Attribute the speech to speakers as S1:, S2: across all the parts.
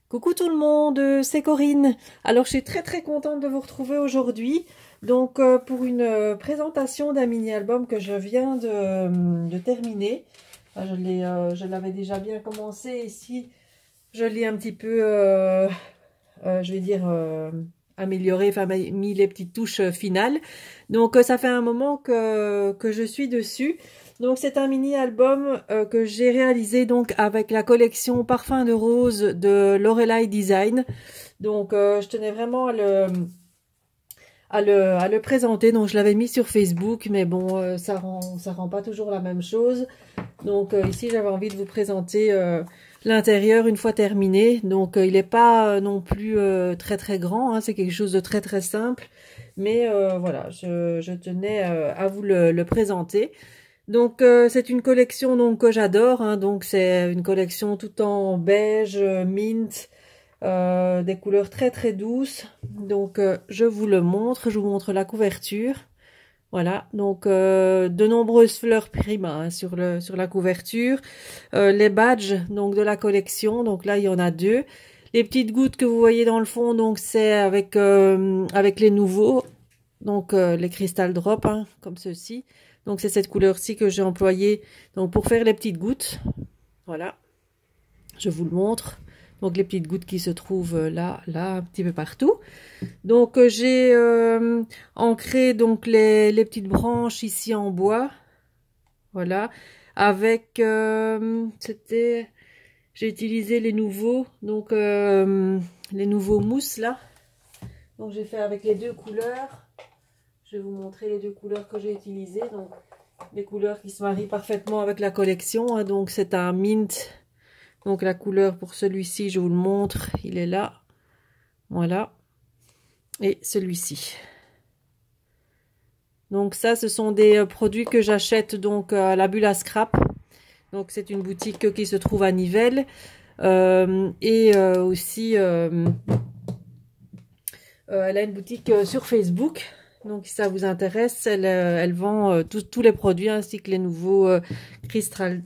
S1: Coucou tout le monde, c'est Corinne. Alors je suis très contente de vous retrouver aujourd'hui. Donc pour une présentation d'un mini-album que je viens de terminer. Je l'avais déjà bien commencé ici. Je l'ai un petit peu, je vais dire, amélioré, enfin mis les petites touches finales. Donc ça fait un moment que je suis dessus. Donc c'est un mini-album que j'ai réalisé donc avec la collection Parfum de Rose de Lorelei Design. Donc je tenais vraiment à le présenter. Donc je l'avais mis sur Facebook, mais bon, ça rend pas toujours la même chose. Donc ici j'avais envie de vous présenter l'intérieur une fois terminé. Donc il n'est pas non plus très grand, hein, c'est quelque chose de très simple. Mais voilà, je tenais à vous le présenter. Donc c'est une collection donc que j'adore, hein, donc c'est une collection tout en beige, mint, des couleurs très douces. Donc je vous le montre, je vous montre la couverture. Voilà, donc de nombreuses fleurs Prima hein, sur la couverture, les badges donc de la collection. Donc là il y en a deux. Les petites gouttes que vous voyez dans le fond, donc c'est avec les nouveaux, donc les Crystal Drop hein, comme ceci. Donc c'est cette couleur-ci que j'ai employée donc pour faire les petites gouttes. Voilà, je vous le montre. Donc les petites gouttes qui se trouvent là, un petit peu partout. Donc j'ai ancré donc les petites branches ici en bois. Voilà, avec j'ai utilisé les nouveaux mousses là. Donc j'ai fait avec les deux couleurs. Je vais vous montrer les deux couleurs que j'ai utilisées. Donc, les couleurs qui se marient parfaitement avec la collection. Hein. Donc, c'est un mint. Donc, la couleur pour celui-ci, je vous le montre. Il est là. Voilà. Et celui-ci. Donc, ça, ce sont des produits que j'achète donc à la Bulle à Scrap. Donc, c'est une boutique qui se trouve à Nivelles. Aussi, elle a une boutique sur Facebook. Donc si ça vous intéresse, elle vend tous les produits ainsi que les nouveaux Crystal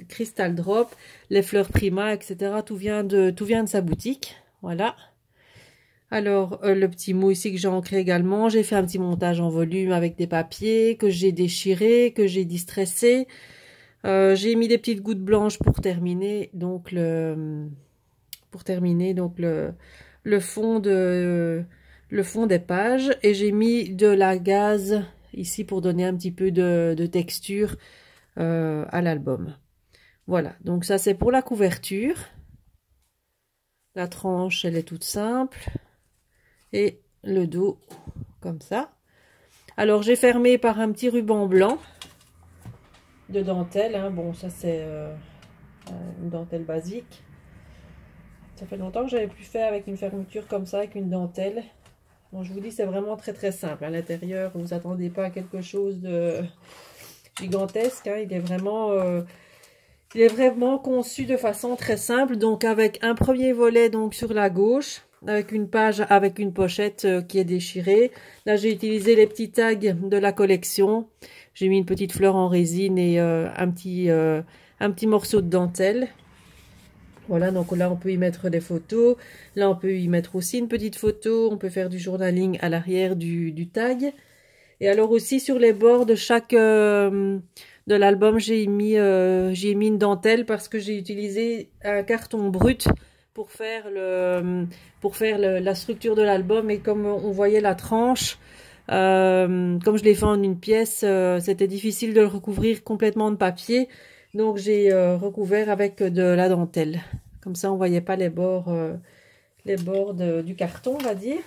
S1: Drop, les fleurs Prima, etc. Tout vient de sa boutique. Voilà. Alors le petit mot ici que j'ai ancré également, j'ai fait un petit montage en volume avec des papiers que j'ai déchirés, que j'ai distressés. J'ai mis des petites gouttes blanches pour terminer donc le fond des pages, et j'ai mis de la gaze ici pour donner un petit peu de texture à l'album. Voilà, donc ça c'est pour la couverture. La tranche elle est toute simple et le dos comme ça. Alors j'ai fermé par un petit ruban blanc de dentelle, hein. Bon ça c'est une dentelle basique. Ça fait longtemps que j'avais plus fait avec une fermeture comme ça, avec une dentelle. Bon, je vous dis, c'est vraiment très simple. À l'intérieur, vous vous attendez pas à quelque chose de gigantesque. Hein. Il est vraiment conçu de façon très simple. Donc, avec un premier volet donc sur la gauche, avec une page avec une pochette qui est déchirée. Là, j'ai utilisé les petits tags de la collection. J'ai mis une petite fleur en résine et un petit morceau de dentelle. Voilà, donc là on peut y mettre des photos, là on peut y mettre aussi une petite photo, on peut faire du journaling à l'arrière du tag. Et alors aussi sur les bords de chaque de l'album, j'ai mis une dentelle parce que j'ai utilisé un carton brut pour faire la structure de l'album, et comme on voyait la tranche, comme je l'ai fait en une pièce, c'était difficile de le recouvrir complètement de papier. Donc j'ai recouvert avec de la dentelle. Comme ça on voyait pas les bords du carton, on va dire.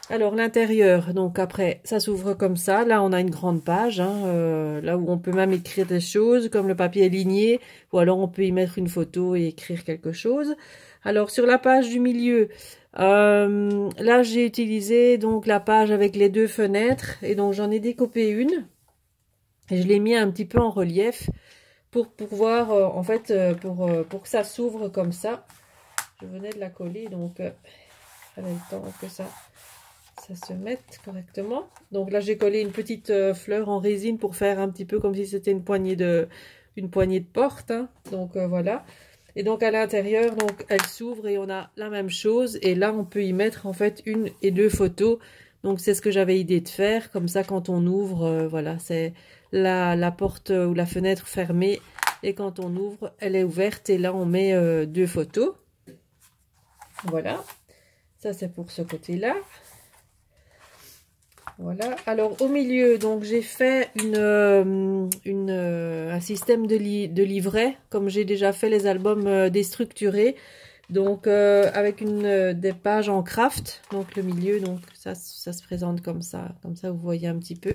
S1: Alors l'intérieur, donc après ça s'ouvre comme ça. Là on a une grande page, hein, là où on peut même écrire des choses, comme le papier est ligné, ou alors on peut y mettre une photo et écrire quelque chose. Alors sur la page du milieu, là j'ai utilisé donc la page avec les deux fenêtres, et donc j'en ai découpé une et je l'ai mis un petit peu en relief pour pouvoir en fait pour que ça s'ouvre comme ça. Je venais de la coller, donc fallait le temps que ça se mette correctement. Donc là j'ai collé une petite fleur en résine pour faire un petit peu comme si c'était une poignée de porte, hein. Donc voilà. Et donc à l'intérieur, donc elle s'ouvre et on a la même chose. Et là, on peut y mettre en fait 1 et 2 photos. Donc c'est ce que j'avais idée de faire. Comme ça, quand on ouvre, voilà, c'est la porte ou la fenêtre fermée. Et quand on ouvre, elle est ouverte. Et là, on met 2 photos. Voilà. Ça, c'est pour ce côté-là. Voilà. Alors, au milieu, donc j'ai fait un système de livret, comme j'ai déjà fait les albums déstructurés. Donc, avec des pages en craft. Donc, le milieu, donc ça se présente comme ça. Comme ça, vous voyez un petit peu.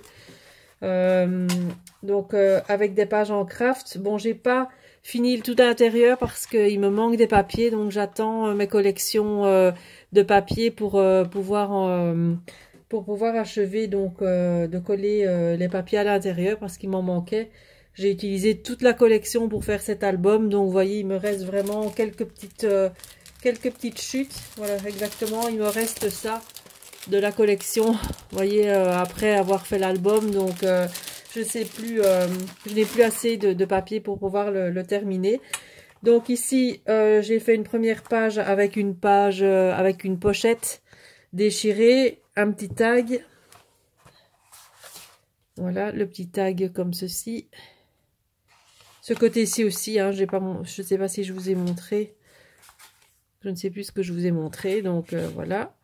S1: Donc, avec des pages en craft. Bon, j'ai pas fini le tout l'intérieur parce qu'il me manque des papiers. Donc, j'attends mes collections de papier pour pouvoir achever donc de coller les papiers à l'intérieur parce qu'il m'en manquait. J'ai utilisé toute la collection pour faire cet album. Donc, vous voyez, il me reste vraiment quelques petites chutes. Voilà, exactement. Il me reste ça de la collection. Vous voyez, après avoir fait l'album. Donc, je sais plus, je n'ai plus assez de papier pour pouvoir le terminer. Donc, ici, j'ai fait une première page avec une pochette déchirée. Un petit tag. Voilà, le petit tag comme ceci. Ce côté-ci aussi, hein, je ne sais pas si je vous ai montré. Je ne sais plus ce que je vous ai montré. Donc, voilà.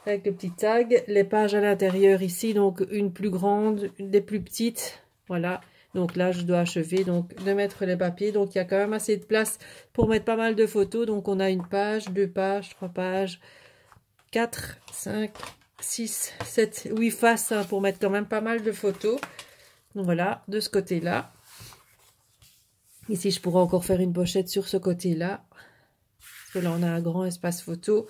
S1: Avec le petit tag. Les pages à l'intérieur ici. Donc, une plus grande, une des plus petites. Voilà. Donc là, je dois achever donc de mettre les papiers. Donc, il y a quand même assez de place pour mettre pas mal de photos. Donc, on a une page, 2 pages, 3 pages, 4, 5... 6, 7, 8 faces hein, pour mettre quand même pas mal de photos. Donc voilà, de ce côté-là. Ici, je pourrais encore faire une pochette sur ce côté-là. Parce que là, on a un grand espace photo.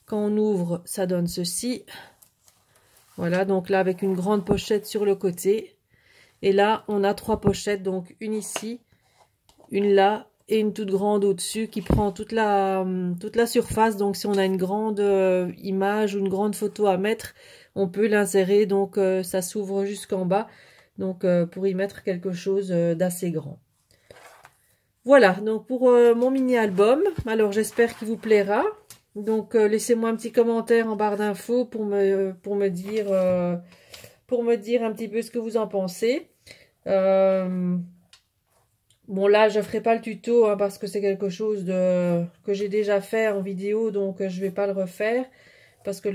S1: Quand on ouvre, ça donne ceci. Voilà, donc là, avec une grande pochette sur le côté. Et là, on a 3 pochettes. Donc, une ici, une là et une toute grande au-dessus qui prend toute la surface. Donc, si on a une grande image ou une grande photo à mettre, on peut l'insérer. Donc, ça s'ouvre jusqu'en bas. Donc, pour y mettre quelque chose d'assez grand. Voilà, donc pour mon mini-album. Alors, j'espère qu'il vous plaira. Donc, laissez-moi un petit commentaire en barre d'infos pour me dire un petit peu ce que vous en pensez. Bon, là, je ferai pas le tuto hein, parce que c'est quelque chose que j'ai déjà fait en vidéo, donc je vais pas le refaire parce que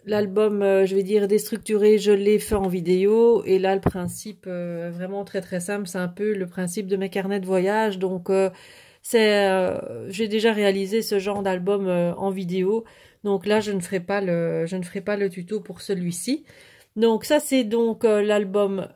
S1: l'album, je vais dire déstructuré, je l'ai fait en vidéo et là, le principe est vraiment très très simple. C'est un peu le principe de mes carnets de voyage, donc j'ai déjà réalisé ce genre d'album en vidéo, donc là, je ne ferai pas le tuto pour celui-ci. Donc ça c'est donc l'album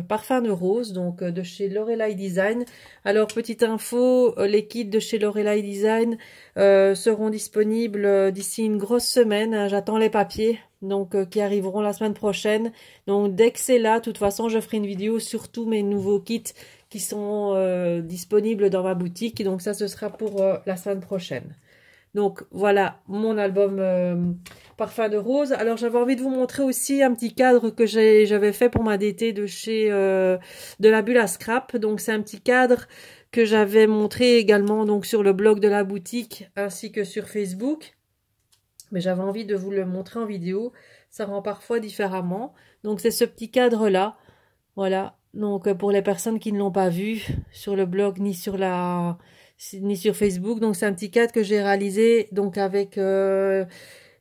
S1: Parfum de rose, donc de chez Lorelei Design. Alors petite info, les kits de chez Lorelei Design seront disponibles d'ici une grosse semaine. Hein, j'attends les papiers donc qui arriveront la semaine prochaine. Donc dès que c'est là, de toute façon je ferai une vidéo sur tous mes nouveaux kits qui sont disponibles dans ma boutique. Donc ça ce sera pour la semaine prochaine. Donc voilà mon album Parfum de rose. Alors j'avais envie de vous montrer aussi un petit cadre que j'avais fait pour ma DT de chez de la Bulle à Scrap. Donc c'est un petit cadre que j'avais montré également donc sur le blog de la boutique ainsi que sur Facebook. Mais j'avais envie de vous le montrer en vidéo. Ça rend parfois différemment. Donc c'est ce petit cadre là. Voilà. Donc pour les personnes qui ne l'ont pas vu sur le blog ni sur Facebook. Donc c'est un petit cadre que j'ai réalisé donc avec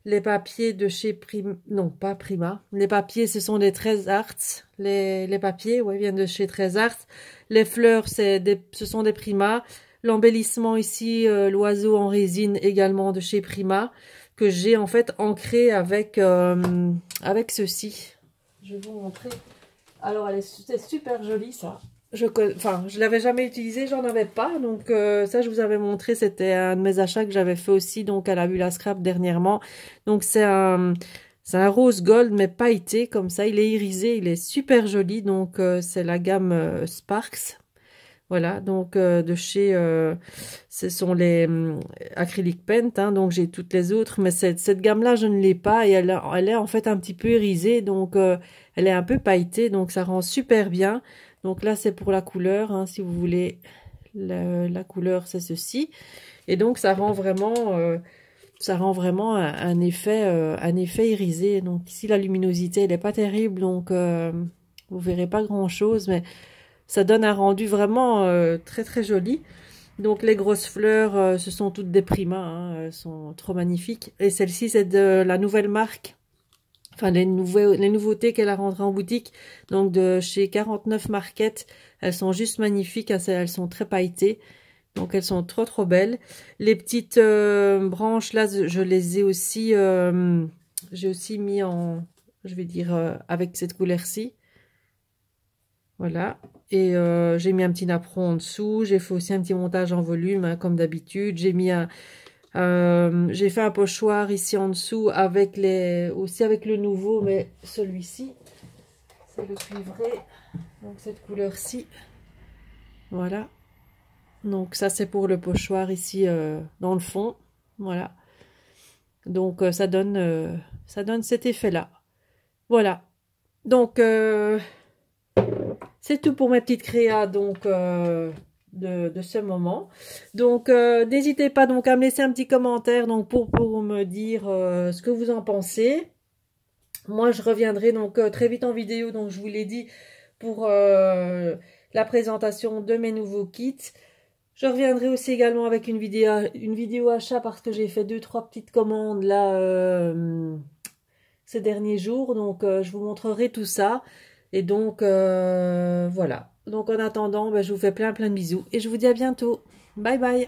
S1: les papiers de chez Prima. Non, pas Prima. Les papiers, ce sont des 13 Arts. Les papiers, ouais, viennent de chez 13 Arts. Les fleurs, ce sont des Prima. L'embellissement ici, l'oiseau en résine également de chez Prima, que j'ai en fait ancré avec ceci. Je vais vous montrer. Alors, c'est super joli ça. Je l'avais jamais utilisé, j'en avais pas, donc ça je vous avais montré, c'était un de mes achats que j'avais fait aussi donc à la Bulle à Scrap dernièrement. Donc c'est un rose gold mais pailleté comme ça, il est irisé, il est super joli, donc c'est la gamme Sparks. Voilà, donc de chez, ce sont les Acrylic Paint, hein, donc j'ai toutes les autres, mais cette gamme-là, je ne l'ai pas, et elle est en fait un petit peu irisée, donc elle est un peu pailletée, donc ça rend super bien. Donc là, c'est pour la couleur, hein, si vous voulez. La couleur, c'est ceci. Et donc, ça rend vraiment un effet irisé. Donc ici, la luminosité, elle n'est pas terrible, donc vous verrez pas grand-chose, mais ça donne un rendu vraiment très très joli. Donc les grosses fleurs, ce sont toutes des Prima, hein, elles sont trop magnifiques. Et celle-ci, c'est de la nouvelle marque, enfin les nouveautés qu'elle a rentrées en boutique, donc de chez 49 Market. Elles sont juste magnifiques, hein, elles sont très pailletées. Donc elles sont trop trop belles. Les petites branches là, je les ai aussi, j'ai aussi mis en, je vais dire, avec cette couleur-ci. Voilà. Et j'ai mis un petit napperon en dessous. J'ai fait aussi un petit montage en volume, hein, comme d'habitude. J'ai mis j'ai fait un pochoir ici en dessous avec aussi avec le nouveau, mais celui-ci, c'est le cuivré. Donc cette couleur-ci. Voilà. Donc ça, c'est pour le pochoir ici dans le fond. Voilà. Donc ça donne cet effet-là. Voilà. Donc c'est tout pour mes petites créas donc de ce moment. Donc n'hésitez pas donc à me laisser un petit commentaire donc pour me dire ce que vous en pensez. Moi je reviendrai donc très vite en vidéo, donc je vous l'ai dit, pour la présentation de mes nouveaux kits. Je reviendrai aussi également avec une vidéo achat parce que j'ai fait 2-3 petites commandes là ces derniers jours. Donc je vous montrerai tout ça. Et donc voilà. Donc en attendant, ben, je vous fais plein de bisous et je vous dis à bientôt. Bye bye.